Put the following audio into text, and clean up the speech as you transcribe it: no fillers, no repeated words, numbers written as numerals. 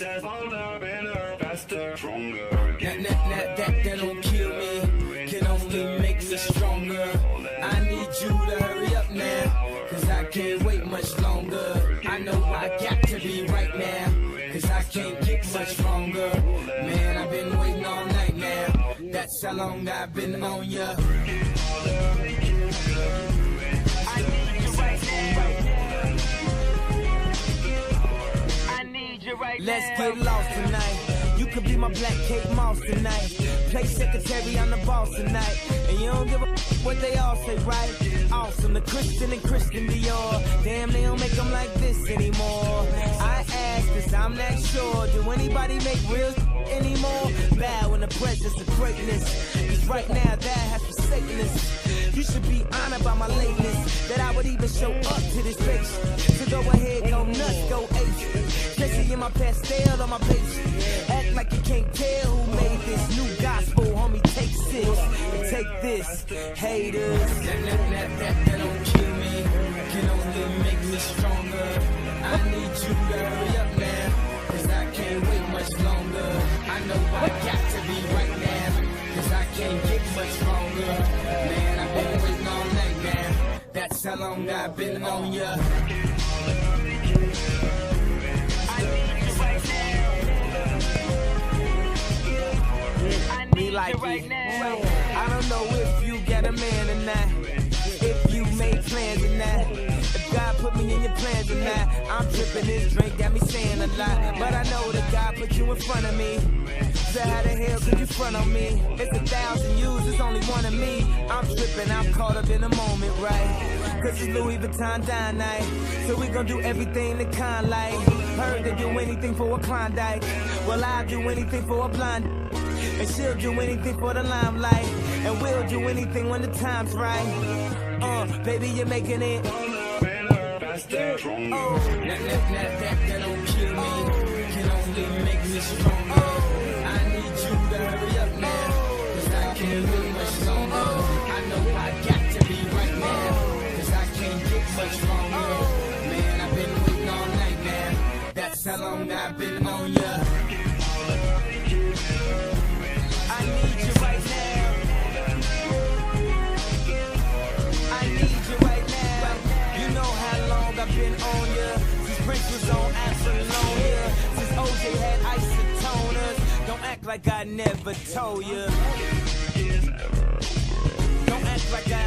says older, better, faster, stronger. That don't kill me, can only make me stronger. I need you to hurry up now, cause I can't wait much longer. I know I got to be right now, cause I can't get much stronger. Man, I've been waiting all night now, that's how long I've been on ya. I need you right now. I need you right now. Let's get lost tonight. You could be my black Kate Moss tonight. Play secretary, I'm the boss tonight. And you don't give a what they all say, right? Awesome, the Christian and Christian Dior. Damn, they don't make them like this anymore. I ask, cause I'm not sure. Do anybody make real anymore? Bow in the presence of greatness. Cause right now, that has forsaken us. You should be honored by my lateness, that I would even show up to this place. So go ahead, go nuts, go ace. Especially in my pastel on my page. Act like you can't tell who made this new gospel, homie. Take 6 and take this, haters. That don't kill me, can only make me stronger. I need you to hurry up now, cause I can't wait much longer. I know I got to be right now, cause I can't get much stronger. Man, I've been waiting all night now, that's how long I've been on ya. Like right now. I don't know if you got a man or not, if you made plans or not, if God put me in your plans or not. I'm tripping, this drink got me saying a lot, but I know that God put you in front of me. So how the hell could you front on me? It's 1,000 yous, it's only one of me. I'm tripping, I'm caught up in the moment, right? Cause it's Louis Vuitton dine night, so we gon' do everything the kind like. Heard they do anything for a Klondike, well I'll do anything for a blonde. And she'll do anything for the limelight, and we'll do anything when the time's right. Baby, you're making it. That don't kill me, can only make me stronger. I need you to hurry up now, cause I can't wait much longer. I know I got to be right now, cause I can't get much stronger. Man, I've been waiting all night now, that's how long I've been on ya. I need you right now. I need you right now. You know how long I've been on ya. Since Prince was on Apollonia, since OJ had isotoners. Don't act like I never told ya. Don't act like I